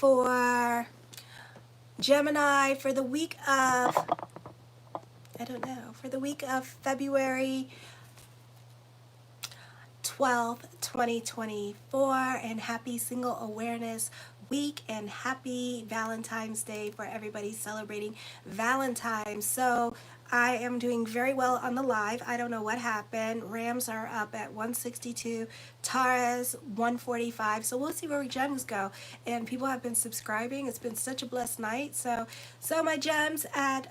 for Gemini for the week of, for the week of February 12th, 2024, and happy Single Awareness Week and happy Valentine's Day for everybody celebrating Valentine's. So I am doing very well on the live. I don't know what happened. Rams are up at 162, Taurus 145. So we'll see where gems go. And people have been subscribing. It's been such a blessed night. So my gems at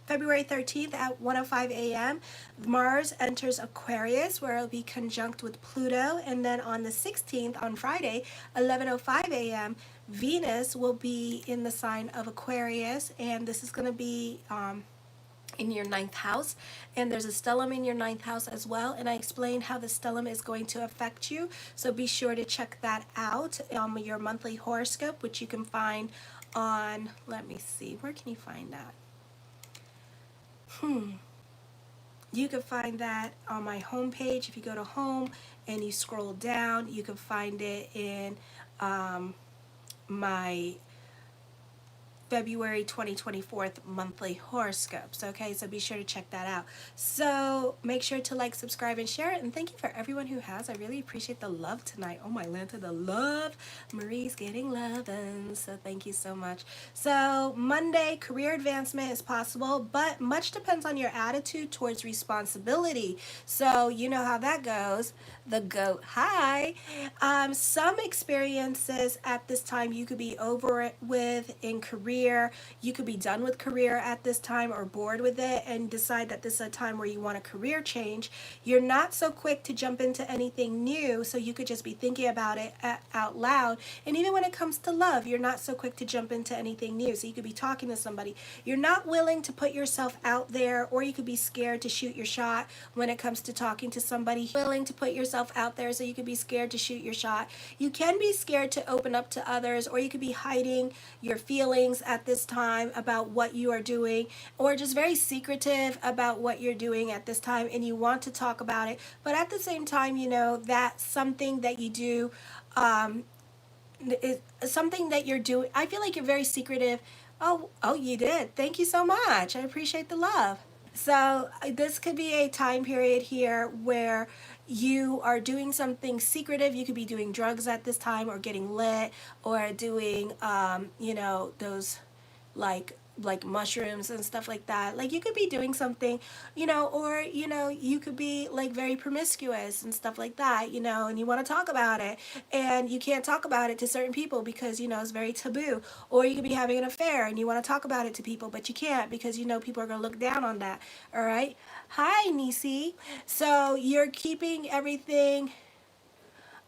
February 13th at 1:05 a.m. Mars enters Aquarius, where it'll be conjunct with Pluto, and then on the 16th, on Friday, 11:05 a.m., Venus will be in the sign of Aquarius, and this is going to be in your 9th house, and there's a stellium in your 9th house as well, and I explained how the stellium is going to affect you, so be sure to check that out, your monthly horoscope, which you can find on, let me see, where can you find that? You can find that on my homepage. If you go to home and you scroll down, you can find it in my February 2024 monthly horoscopes. Okay, so be sure to check that out. So make sure to like, subscribe, and share it. And thank you for everyone who has. I really appreciate the love tonight. Oh my Lanta, the love. Marie's getting love, and so thank you so much. So Monday, career advancement is possible, but much depends on your attitude towards responsibility. So you know how that goes. The goat high. Some experiences at this time you could be over it with in career. You could be done with career at this time or bored with it and decide that this is a time where you want a career change. You're not so quick to jump into anything new, so you could just be thinking about it out loud. And even when it comes to love, you're not so quick to jump into anything new, so you could be talking to somebody. You're not willing to put yourself out there, or you could be scared to shoot your shot when it comes to talking to somebody. Willing to put yourself out there, so you could be scared to shoot your shot. You can be scared to open up to others, or you could be hiding your feelings at this time about what you are doing, or just very secretive about what you're doing at this time, and you want to talk about it, but at the same time, you know that something that you do is something that you're doing. I feel like you're very secretive. Oh, you did. Thank you so much. I appreciate the love. So this could be a time period here where you are doing something secretive. You could be doing drugs at this time, or getting lit, or doing those like mushrooms and stuff like that. Like you could be doing something, or you could be like very promiscuous and stuff like that, and you want to talk about it, and you can't talk about it to certain people because it's very taboo. Or you could be having an affair and you want to talk about it to people, but you can't because people are going to look down on that. All right. Hi, Nisi. So you're keeping everything.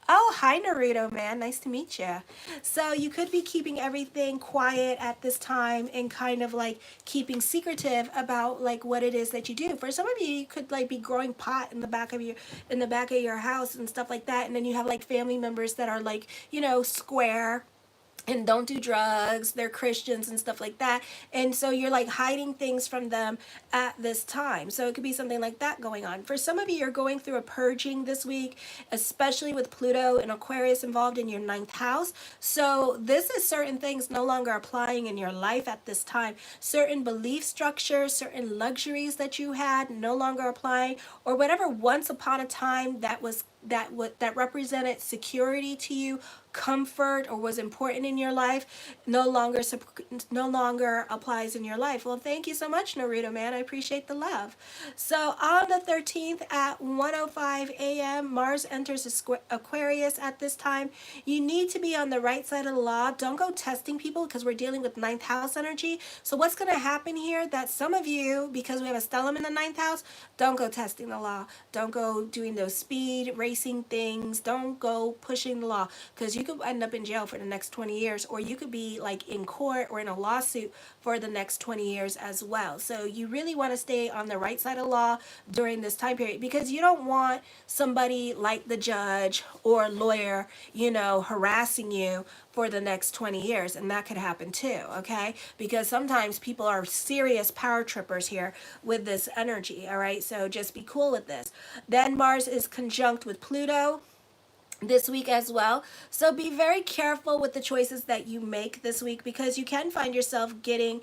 Oh, hi, Naruto, man. Nice to meet you. So you could be keeping everything quiet at this time and kind of like keeping secretive about like what it is that you do. For some of you, you could like be growing pot in the back of your house and stuff like that. And then you have like family members that are like, square and don't do drugs, they're Christians and stuff like that, and so you're like hiding things from them at this time. So it could be something like that going on. For some of you, you're going through a purging this week, especially with Pluto and Aquarius involved in your 9th house. So this is certain things no longer applying in your life at this time. Certain belief structures, certain luxuries that you had no longer applying, or whatever once upon a time that represented security to you, comfort, or was important in your life, no longer applies in your life. Well, thank you so much, Naruto, man. I appreciate the love. So on the 13th at 1:05 a.m., Mars enters Aquarius at this time. You need to be on the right side of the law. Don't go testing people because we're dealing with 9th house energy. So what's going to happen here, that some of you, because we have a stellium in the 9th house, don't go testing the law. Don't go doing those speed racing things. Don't go pushing the law, because you could end up in jail for the next 20 years, or you could be like in court or in a lawsuit for the next 20 years as well. So you really want to stay on the right side of law during this time period, because you don't want somebody like the judge or lawyer, harassing you for the next 20 years, and that could happen too, okay? Because sometimes people are serious power trippers here with this energy, all right? So just be cool with this. Then Mars is conjunct with Pluto this week as well. So be very careful with the choices that you make this week, because you can find yourself getting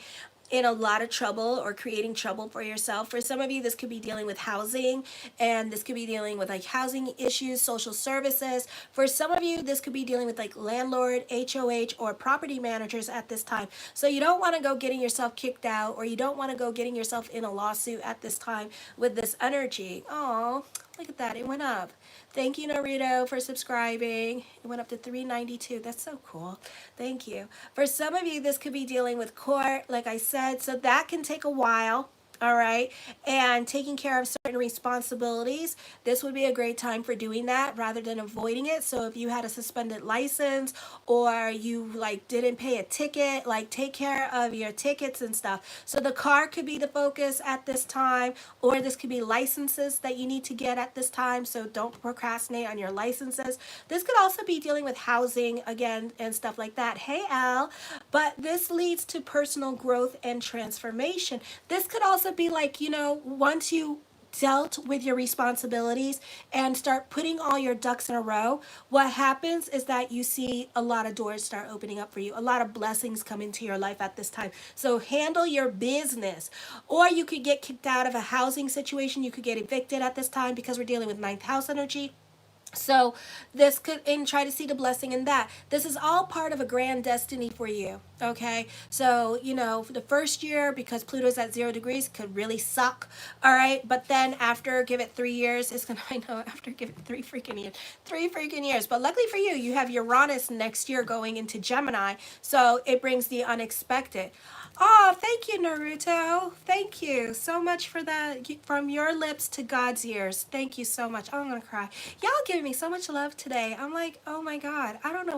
in a lot of trouble or creating trouble for yourself. For some of you, this could be dealing with housing, and this could be dealing with like housing issues, social services. For some of you, this could be dealing with like landlord, HOH, or property managers at this time. So you don't want to go getting yourself kicked out, or you don't want to go getting yourself in a lawsuit at this time with this energy. Oh, look at that, it went up. Thank you, Naruto, for subscribing. It went up to 392. That's so cool. Thank you. For some of you, this could be dealing with court, like I said, so that can take a while. All right, and taking care of certain responsibilities. This would be a great time for doing that rather than avoiding it. So if you had a suspended license, or you like didn't pay a ticket, like take care of your tickets and stuff. So the car could be the focus at this time, or this could be licenses that you need to get at this time. So don't procrastinate on your licenses. This could also be dealing with housing again and stuff like that. Hey, Al. But this leads to personal growth and transformation. This could also be like, you know, once you dealt with your responsibilities and start putting all your ducks in a row, what happens is that you see a lot of doors start opening up for you. A lot of blessings come into your life at this time. So handle your business. Or you could get kicked out of a housing situation. You could get evicted at this time, because we're dealing with ninth house energy. So this could, and try to see the blessing in that. This is all part of a grand destiny for you, okay? So, you know, for the first year, because Pluto's at 0 degrees, could really suck, all right? But then after, give it 3 years, it's gonna, I know, after give it 3 freaking years. But luckily for you, you have Uranus next year going into Gemini, so it brings the unexpected. Oh, thank you, Naruto. Thank you so much for that. From your lips to God's ears. Thank you so much. Oh, I'm going to cry. Y'all giving me so much love today. I'm like, oh my God. I don't know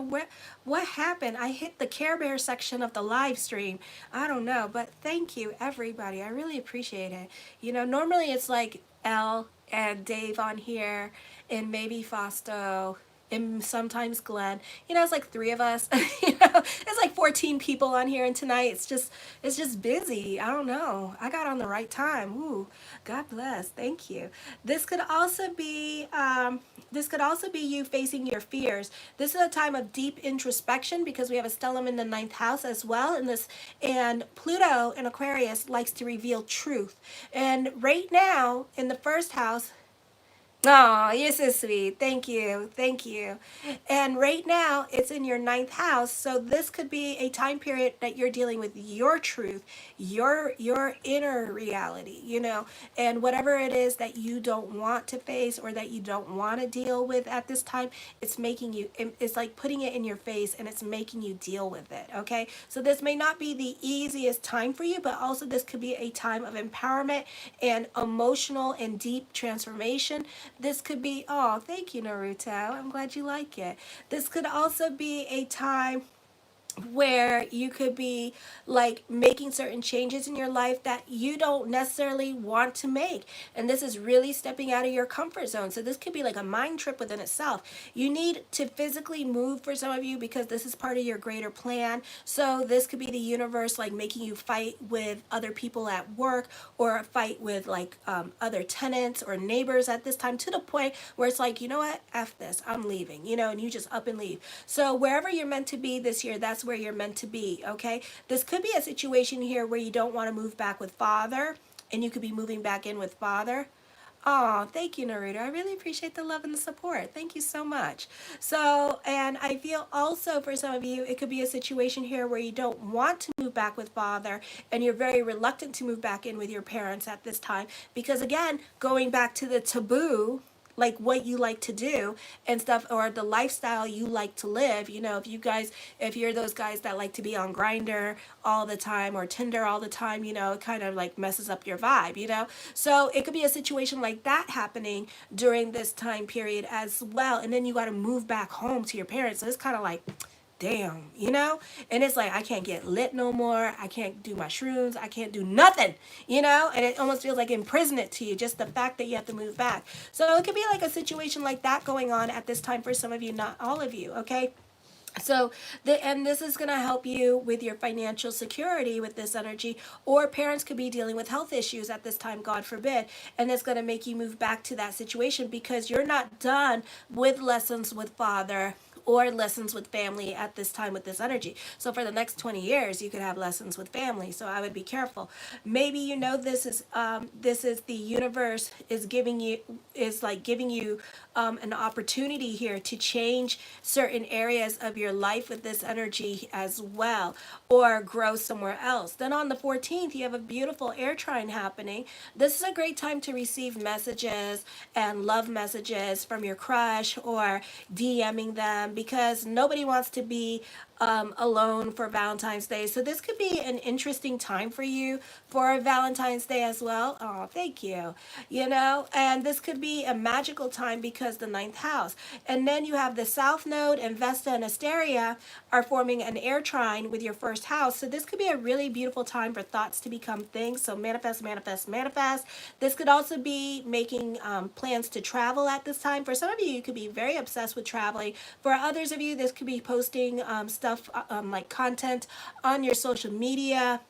what happened. I hit the Care Bear section of the live stream. I don't know. But thank you, everybody. I really appreciate it. You know, normally it's like Elle and Dave on here, and maybe Fausto, and sometimes Glenn. You know, it's like 3 of us. You know, it's like 14 people on here, and tonight it's just busy. I don't know. I got on the right time. Ooh, God bless. Thank you. This could also be you facing your fears. This is a time of deep introspection, because we have a stellium in the 9th house as well in this, and Pluto in Aquarius likes to reveal truth. And right now in the 1st house, oh, you're so sweet. Thank you. Thank you. And right now, it's in your 9th house. So this could be a time period that you're dealing with your truth, your inner reality, you know, and whatever it is that you don't want to face or that you don't want to deal with at this time, it's making you, it's like putting it in your face, and it's making you deal with it, okay? So this may not be the easiest time for you, but also this could be a time of empowerment and emotional and deep transformation. This could be, oh, thank you, Naruto. I'm glad you like it. This could also be a time where you could be like making certain changes in your life that you don't necessarily want to make, and this is really stepping out of your comfort zone. So this could be like a mind trip within itself. You need to physically move for some of you, because this is part of your greater plan. So this could be the universe like making you fight with other people at work, or fight with like other tenants or neighbors at this time, to the point where it's like, you know what, F this, I'm leaving, you know, and you just up and leave. So wherever you're meant to be this year, that's where you're meant to be, okay? This could be a situation here where you don't want to move back with father, and you could be moving back in with father. Oh, thank you, Naruto. I really appreciate the love and the support. Thank you so much. So, and I feel also for some of you, it could be a situation here where you don't want to move back with father, and you're very reluctant to move back in with your parents at this time, because again, going back to the taboo, like what you like to do and stuff, or the lifestyle you like to live. You know, if you're those guys that like to be on Grindr all the time or Tinder all the time, you know, it kind of like messes up your vibe, you know. So it could be a situation like that happening during this time period as well. And then you got to move back home to your parents. So it's kind of like, damn, you know? And it's like, I can't get lit no more. I can't do my shrooms. I can't do nothing, you know? And it almost feels like imprisonment to you, just the fact that you have to move back. So it could be like a situation like that going on at this time for some of you, not all of you, okay? So, and this is going to help you with your financial security with this energy, or parents could be dealing with health issues at this time, God forbid, and it's going to make you move back to that situation because you're not done with lessons with father or lessons with family at this time with this energy. So for the next 20 years, you could have lessons with family. So I would be careful. Maybe you know this is the universe is giving you an opportunity here to change certain areas of your life with this energy as well, or grow somewhere else. Then on the 14th, you have a beautiful air trine happening. This is a great time to receive messages and love messages from your crush or DMing them, because nobody wants to be alone for Valentine's Day. So this could be an interesting time for you for Valentine's Day as well. Oh, thank you. You know, and this could be a magical time because the ninth house. And then you have the South Node, and Vesta and Asteria are forming an air trine with your first house. So this could be a really beautiful time for thoughts to become things. So manifest, manifest, manifest. This could also be making plans to travel at this time. For some of you, you could be very obsessed with traveling. For others of you, this could be posting stuff like content on your social media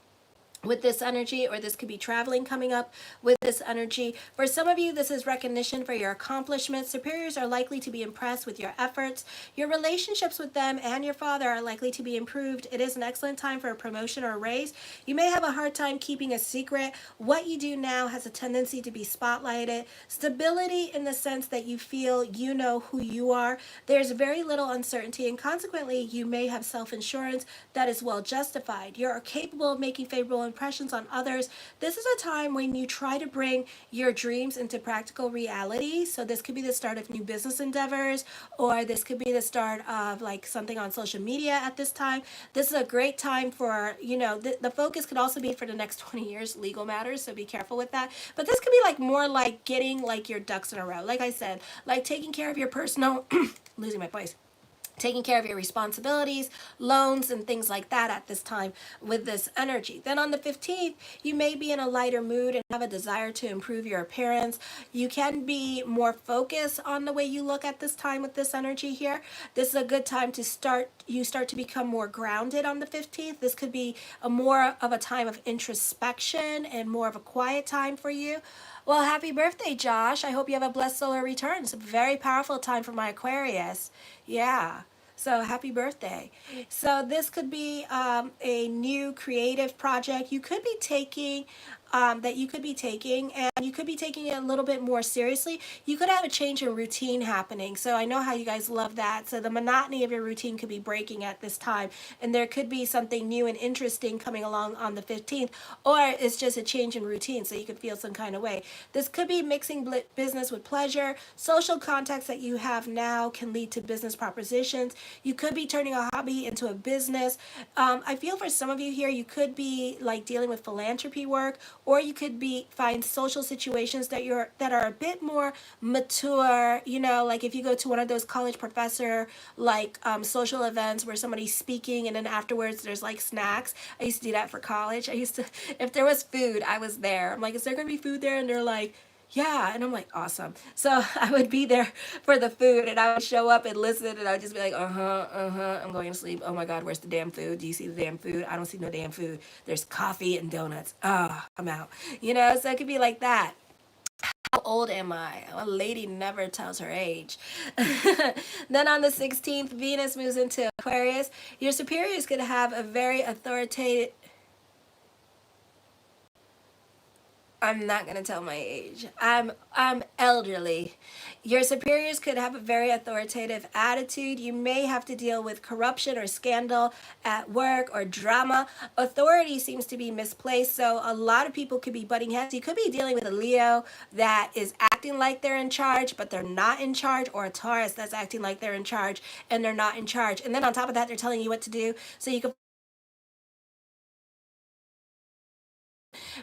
with this energy, or this could be traveling coming up with this energy. For some of you, this is recognition for your accomplishments. Superiors are likely to be impressed with your efforts. Your relationships with them and your father are likely to be improved. It is an excellent time for a promotion or a raise. You may have a hard time keeping a secret. What you do now has a tendency to be spotlighted. Stability in the sense that you feel you know who you are. There's very little uncertainty, and consequently, you may have self-insurance that is well justified. You're capable of making favorable impressions on others. This is a time when you try to bring your dreams into practical reality. So this could be the start of new business endeavors, or this could be the start of like something on social media at this time. This is a great time for, you know, the focus could also be for the next 20 years, legal matters. So be careful with that. But this could be like more like getting like your ducks in a row. Like I said, like taking care of your personal, losing my voice, taking care of your responsibilities, loans, and things like that at this time with this energy. Then on the 15th, you may be in a lighter mood and have a desire to improve your appearance. You can be more focused on the way you look at this time with this energy here. This is a good time to start to become more grounded on the 15th. This could be a more of a time of introspection and more of a quiet time for you. Well, happy birthday, Josh. I hope you have a blessed solar return. It's a very powerful time for my Aquarius. Yeah. So happy birthday. So this could be a new creative project you could be taking, and you could be taking it a little bit more seriously. You could have a change in routine happening. So I know how you guys love that. So the monotony of your routine could be breaking at this time, and there could be something new and interesting coming along on the 15th, or it's just a change in routine so you could feel some kind of way. This could be mixing business with pleasure. Social contacts that you have now can lead to business propositions. You could be turning a hobby into a business. I feel for some of you here, you could be like dealing with philanthropy work, or you could be find social situations that are a bit more mature. You know, like if you go to one of those college professor like social events where somebody's speaking and then afterwards there's like snacks. I used to do that for college. I used to, if there was food, I was there. I'm like, is there gonna be food there? And they're like, yeah, and I'm like, awesome. So I would be there for the food, and I would show up and listen, and I would just be like, I'm going to sleep. Oh my God, where's the damn food? Do you see the damn food? I don't see no damn food. There's coffee and donuts. I'm out. You know, so it could be like that. How old am I? A lady never tells her age. Then on the 16th, Venus moves into Aquarius. Your superiors could have a very authoritative, I'm not going to tell my age. I'm elderly. Your superiors could have a very authoritative attitude. You may have to deal with corruption or scandal at work or drama. Authority seems to be misplaced, so a lot of people could be butting heads. You could be dealing with a Leo that is acting like they're in charge, but they're not in charge, or a Taurus that's acting like they're in charge and they're not in charge. And then on top of that, they're telling you what to do. So you could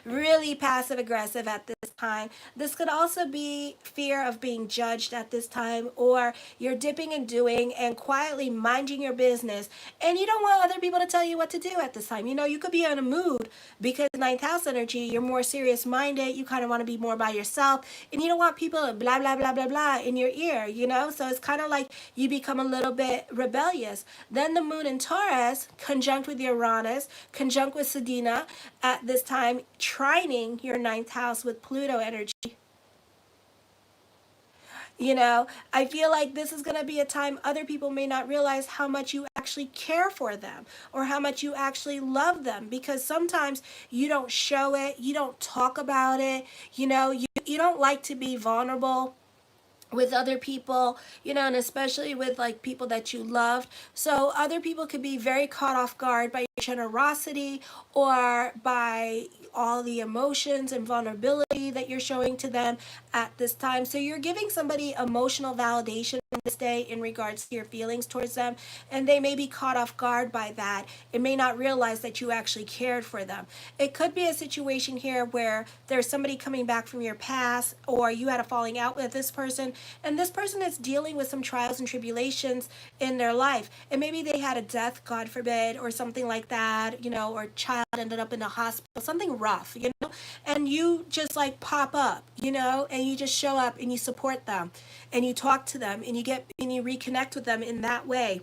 really passive aggressive at this time. This could also be fear of being judged at this time, or you're dipping and doing and quietly minding your business, and you don't want other people to tell you what to do at this time. You know, you could be in a mood because ninth house energy, you're more serious minded, you kind of want to be more by yourself, and you don't want people to blah blah blah blah blah in your ear, you know. So it's kind of like you become a little bit rebellious. Then the moon in Taurus conjunct with Uranus, conjunct with Sedina at this time, trining your ninth house with Pluto energy. You know, I feel like this is going to be a time other people may not realize how much you actually care for them or how much you actually love them, because sometimes you don't show it, you don't talk about it, you know, you don't like to be vulnerable with other people, you know, and especially with like people that you loved. So other people could be very caught off guard by your generosity or by all the emotions and vulnerability that you're showing to them at this time. So you're giving somebody emotional validation this day in regards to your feelings towards them, and they may be caught off guard by that and may not realize that you actually cared for them. It could be a situation here where there's somebody coming back from your past, or you had a falling out with this person, and this person is dealing with some trials and tribulations in their life, and maybe they had a death, God forbid, or something like that, you know, or a child ended up in the hospital, something rough, you know, and you just like pop up, you know, and you just show up and you support them and you talk to them and you reconnect with them in that way.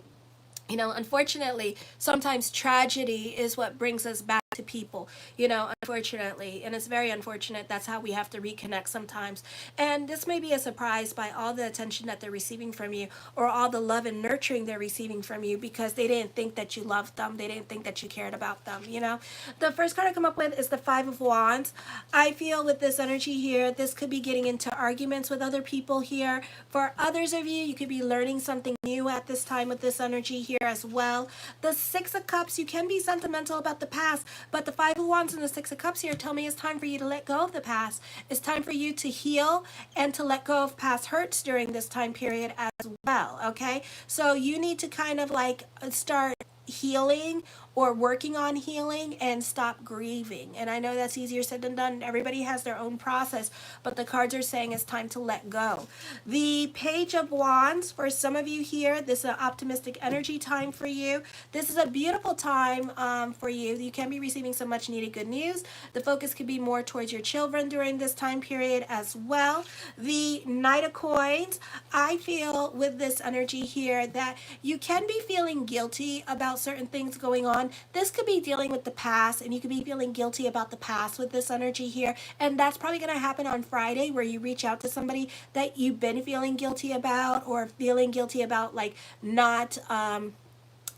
You know, unfortunately, sometimes tragedy is what brings us back to people, you know, unfortunately. And it's very unfortunate. That's how we have to reconnect sometimes. And this may be a surprise by all the attention that they're receiving from you, or all the love and nurturing they're receiving from you, because they didn't think that you loved them. They didn't think that you cared about them, you know. The first card I come up with is the Five of Wands. I feel with this energy here, this could be getting into arguments with other people here. For others of you, you could be learning something new at this time with this energy here as well. The Six of Cups, you can be sentimental about the past, but the Five of Wands and the Six of Cups here tell me it's time for you to let go of the past. It's time for you to heal and to let go of past hurts during this time period as well, okay? So you need to kind of like start healing or working on healing and stop grieving. And I know that's easier said than done. Everybody has their own process, but the cards are saying it's time to let go. The Page of Wands, for some of you here, this is an optimistic energy time for you. This is a beautiful time for you. You can be receiving some much needed good news. The focus could be more towards your children during this time period as well. The Knight of Coins, I feel with this energy here that you can be feeling guilty about certain things going on. This could be dealing with the past, and you could be feeling guilty about the past with this energy here, and that's probably going to happen on Friday, where you reach out to somebody that you've been feeling guilty about, or feeling guilty about like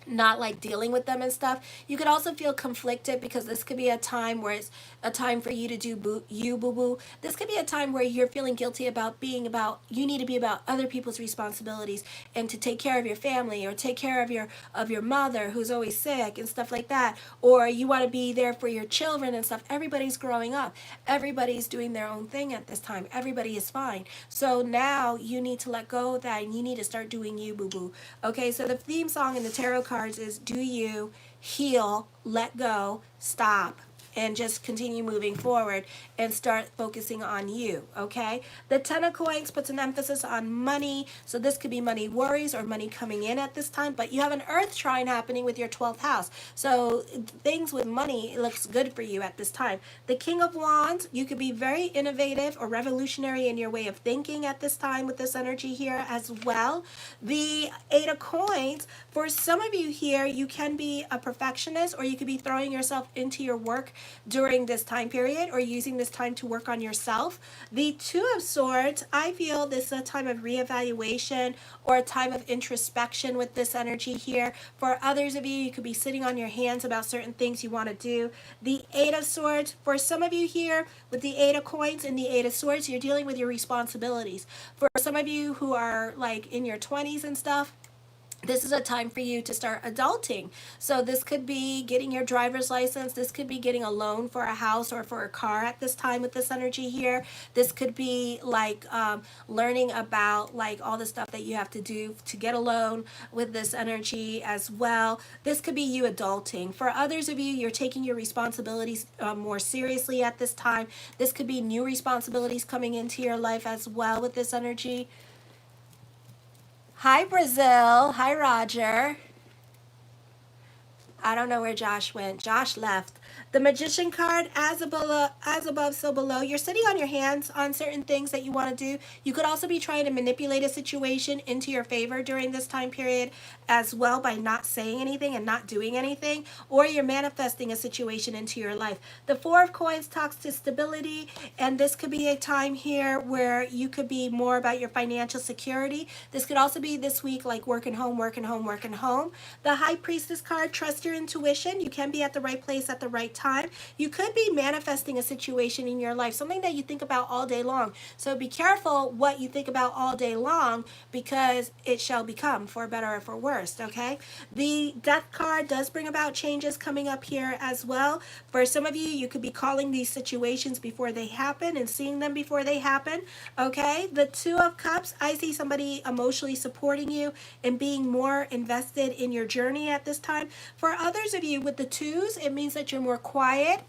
not like dealing with them and stuff. You could also feel conflicted because this could be a time where it's a time for you to do boo-boo. This could be a time where you're feeling guilty about being about, you need to be about other people's responsibilities and to take care of your family, or take care of your mother who's always sick and stuff like that, or you want to be there for your children and stuff. Everybody's growing up. Everybody's doing their own thing at this time. Everybody is fine. So now you need to let go of that, and you need to start doing you, boo-boo. Okay, so the theme song in the tarot cards is do you, heal, let go, stop, and just continue moving forward and start focusing on you, okay? The Ten of Coins puts an emphasis on money, so this could be money worries or money coming in at this time, but you have an Earth trine happening with your 12th house, so things with money, it looks good for you at this time. The King of Wands, you could be very innovative or revolutionary in your way of thinking at this time with this energy here as well. The Eight of Coins, for some of you here, you can be a perfectionist, or you could be throwing yourself into your work during this time period, or using this time to work on yourself. The Two of Swords, I feel this is a time of reevaluation or a time of introspection with this energy here. For others of you, you could be sitting on your hands about certain things you want to do. The Eight of Swords, for some of you here with the Eight of Coins and the Eight of Swords, you're dealing with your responsibilities. For some of you who are like in your 20s and stuff, this is a time for you to start adulting. So this could be getting your driver's license. This could be getting a loan for a house or for a car at this time with this energy here. This could be like learning about like all the stuff that you have to do to get a loan with this energy as well. This could be you adulting. For others of you, you're taking your responsibilities more seriously at this time. This could be new responsibilities coming into your life as well with this energy. Hi, Brazil. Hi, Roger. I don't know where Josh went. Josh left. The Magician card, as above, so below. You're sitting on your hands on certain things that you want to do. You could also be trying to manipulate a situation into your favor during this time period as well by not saying anything and not doing anything, or you're manifesting a situation into your life. The Four of Coins talks to stability, and this could be a time here where you could be more about your financial security. This could also be this week like working home, working home, working home. The High Priestess card, trust your intuition. You can be at the right place at the right time. You could be manifesting a situation in your life, something that you think about all day long. So be careful what you think about all day long, because it shall become, for better or for worse, okay? The Death card does bring about changes coming up here as well. For some of you, you could be calling these situations before they happen and seeing them before they happen, okay? The Two of Cups, I see somebody emotionally supporting you and being more invested in your journey at this time. For others of you with the twos, it means that you're more quiet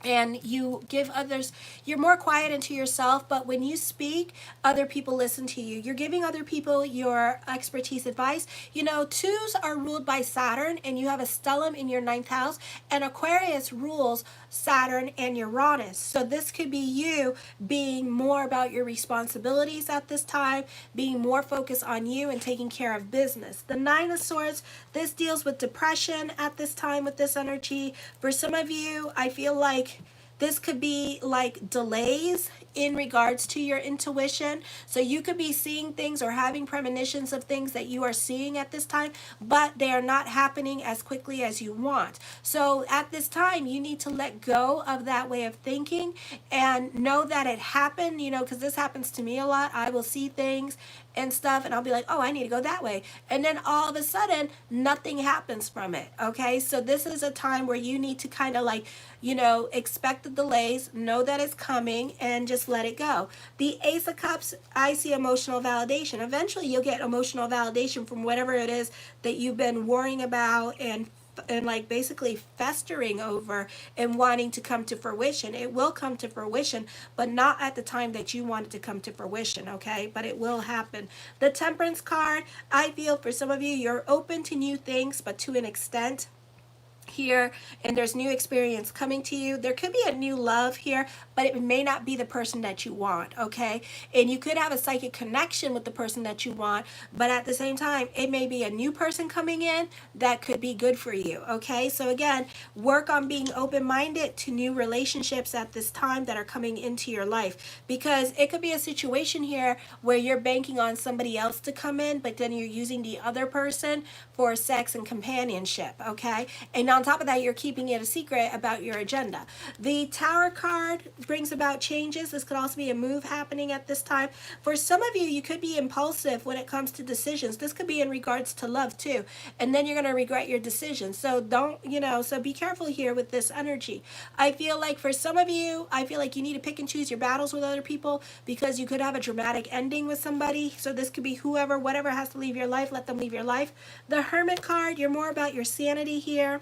and you give others, you're more quiet into yourself, but when you speak, other people listen to you. You're giving other people your expertise advice. You know, twos are ruled by Saturn, and you have a stellium in your ninth house, and Aquarius rules Saturn and Uranus. So this could be you being more about your responsibilities at this time, being more focused on you and taking care of business. The Nine of Swords, this deals with depression at this time with this energy. For some of you, I feel like this could be like delays in regards to your intuition. So you could be seeing things or having premonitions of things that you are seeing at this time, but they are not happening as quickly as you want. So at this time, you need to let go of that way of thinking and know that it happened, you know, because this happens to me a lot. I will see things and stuff, and I'll be like, oh, I need to go that way. And then all of a sudden, nothing happens from it, okay? So this is a time where you need to kind of like, you know, expect the delays, know that it's coming, and just let it go. The Ace of Cups, I see emotional validation. Eventually, you'll get emotional validation from whatever it is that you've been worrying about and like basically festering over and wanting to come to fruition. It will come to fruition, but not at the time that you want it to come to fruition, okay? But it will happen. The Temperance card, I feel for some of you, you're open to new things, but to an extent here, and there's new experience coming to you. There could be a new love here, but it may not be the person that you want, okay? And you could have a psychic connection with the person that you want, but at the same time, it may be a new person coming in that could be good for you, okay? So again, work on being open-minded to new relationships at this time that are coming into your life, because it could be a situation here where you're banking on somebody else to come in, but then you're using the other person for sex and companionship, okay? And on top of that, you're keeping it a secret about your agenda. The Tower card brings about changes. This could also be a move happening at this time. For some of you, you could be impulsive when it comes to decisions. This could be in regards to love too. And then you're going to regret your decision. So don't, you know, so be careful here with this energy. I feel like for some of you, I feel like you need to pick and choose your battles with other people, because you could have a dramatic ending with somebody. So this could be whoever, whatever has to leave your life, let them leave your life. The Hermit card, you're more about your sanity here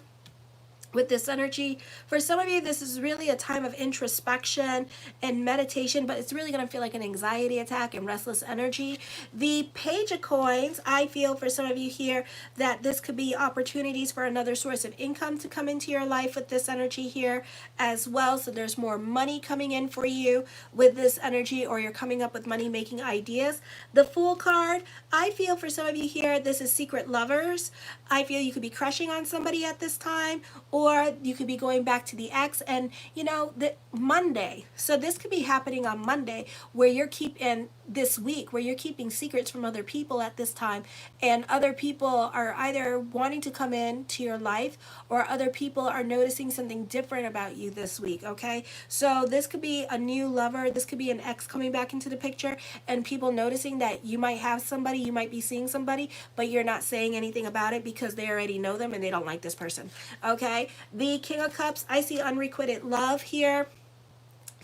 with this energy. For some of you, this is really a time of introspection and meditation, but it's really going to feel like an anxiety attack and restless energy. The Page of Coins, I feel for some of you here that this could be opportunities for another source of income to come into your life with this energy here as well. So there's more money coming in for you with this energy, or you're coming up with money making ideas. The Fool card, I feel for some of you here, this is secret lovers. I feel you could be crushing on somebody at this time, or you could be going back to the ex, and you know, the Monday. So this could be happening on Monday, where you're keeping this week where you're keeping secrets from other people at this time, and other people are either wanting to come into your life or other people are noticing something different about you this week. Okay, so this could be a new lover, this could be an ex coming back into the picture, and people noticing that you might have somebody, you might be seeing somebody, but you're not saying anything about it because they already know them and they don't like this person. Okay, the King of Cups, I see unrequited love here.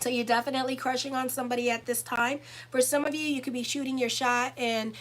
So you're definitely crushing on somebody at this time. For some of you, you could be shooting your shot, and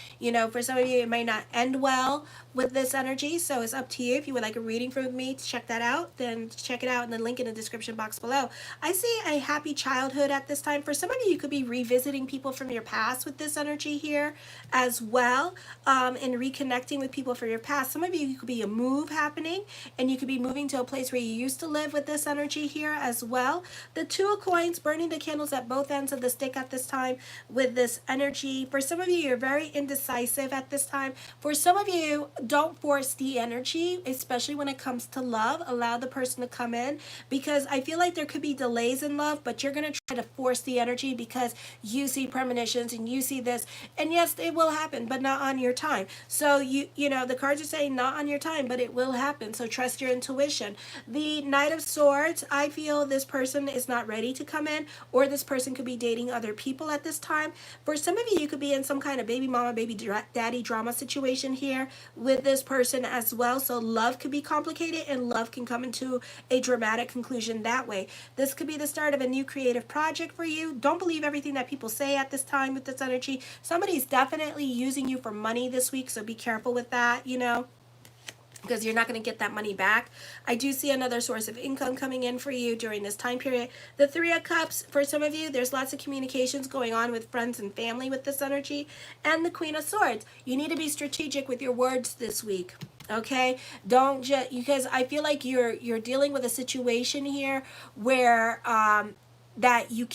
for some of you, it may not end well with this energy. So it's up to you. If you would like a reading from me to check that out, then check it out in the link in the description box below. I see a happy childhood at this time. For some of you, you could be revisiting people from your past with this energy here as well, and reconnecting with people from your past. Some of you, you could be a move happening, and you could be moving to a place where you used to live with this energy here as well. The Two of Coins, burning the candles at both ends of the stick at this time with this energy. For some of you, you're very indecisive at this time. For some of you, don't force the energy, especially when it comes to love. Allow the person to come in, because I feel like there could be delays in love, but you're going to try to force the energy because you see premonitions and you see this. And yes, it will happen, but not on your time. So the cards are saying not on your time, but it will happen. So trust your intuition. The Knight of Swords, I feel this person is not ready to come in, or this person could be dating other people at this time. For some of you, you could be in some kind of baby mama, baby daddy drama situation here with this person as well. So love could be complicated, and love can come into a dramatic conclusion that way. This could be the start of a new creative project for you. Don't believe everything that people say at this time with this energy. Somebody's definitely using you for money this week, so be careful with that, because you're not going to get that money back. I do see another source of income coming in for you during this time period. The Three of Cups, for some of you, there's lots of communications going on with friends and family with this energy. And the Queen of Swords, you need to be strategic with your words this week. Okay, don't just, because I feel like you're dealing with a situation here where that you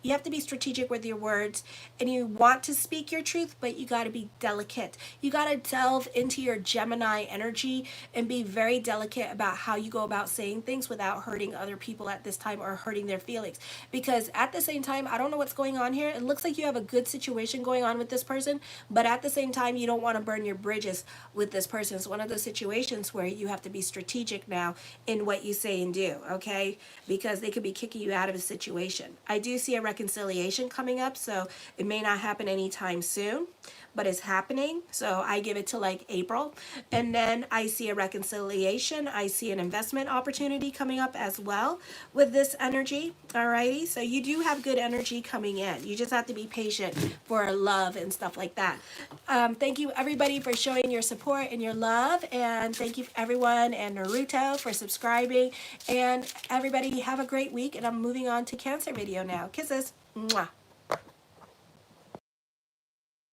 have to be strategic with your words, and you want to speak your truth, but you got to be delicate. You got to delve into your Gemini energy and be very delicate about how you go about saying things without hurting other people at this time or hurting their feelings. Because at the same time, I don't know what's going on here. It looks like you have a good situation going on with this person, but at the same time, you don't want to burn your bridges with this person. It's one of those situations where you have to be strategic now in what you say and do, okay? Because they could be kicking you out of a situation. I do see a reconciliation coming up, so it may not happen anytime soon, but it's happening. So I give it to like April, and then I see a reconciliation. I see an investment opportunity coming up as well with this energy. Alrighty, so you do have good energy coming in. You just have to be patient for love and stuff like that. Thank you everybody for showing your support and your love, and thank you everyone and Naruto for subscribing, and everybody have a great week. And I'm moving on to Cancer video now. Kisses. Mwah.